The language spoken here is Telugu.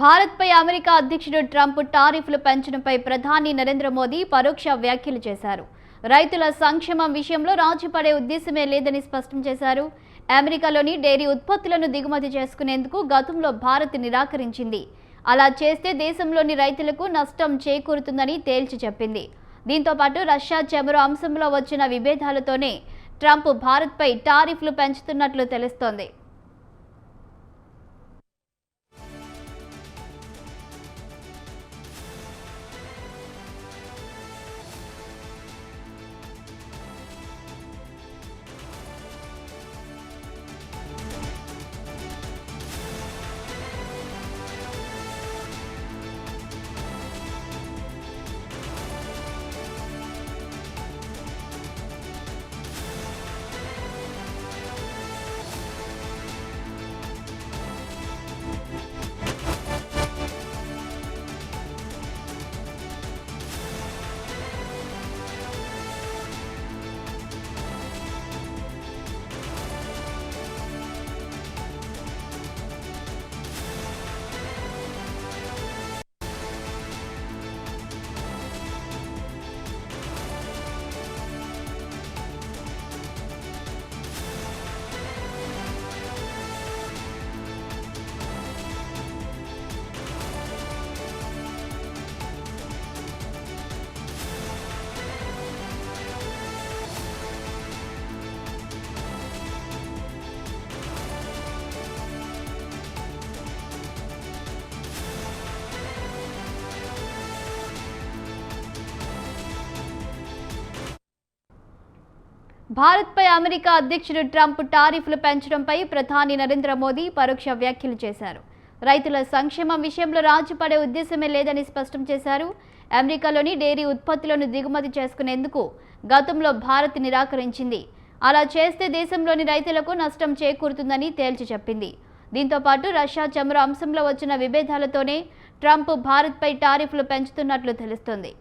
భారత్పై అమెరికా అధ్యక్షుడు ట్రంప్ టారిఫ్లు పెంచడంపై ప్రధాని నరేంద్ర మోదీ పరోక్ష వ్యాఖ్యలు చేశారు. రైతుల సంక్షేమం విషయంలో రాజీ పడే ఉద్దేశమే లేదని స్పష్టం చేశారు. అమెరికాలోని డైరీ ఉత్పత్తులను దిగుమతి చేసుకునేందుకు గతంలో భారత్ నిరాకరించింది. అలా చేస్తే దేశంలోని రైతులకు నష్టం చేకూరుతుందని తేల్చి చెప్పింది. దీంతో పాటు రష్యా చమురు అంశంలో వచ్చిన విభేదాలతోనే ట్రంప్ భారత్పై టారిఫ్లు పెంచుతున్నట్లు తెలుస్తోంది. భారత్పై అమెరికా అధ్యక్షుడు ట్రంప్ టారిఫ్లు పెంచడంపై ప్రధాని నరేంద్ర మోదీ పరోక్ష వ్యాఖ్యలు చేశారు. రైతుల సంక్షేమం విషయంలో రాజీ పడే ఉద్దేశమే లేదని స్పష్టం చేశారు. అమెరికాలోని డైరీ ఉత్పత్తులను దిగుమతి చేసుకునేందుకు గతంలో భారత్ నిరాకరించింది. అలా చేస్తే దేశంలోని రైతులకు నష్టం చేకూరుతుందని తేల్చి చెప్పింది. దీంతో పాటు రష్యా చమురు అంశంలో వచ్చిన విభేదాలతోనే ట్రంప్ భారత్పై టారిఫ్లు పెంచుతున్నట్లు తెలుస్తోంది.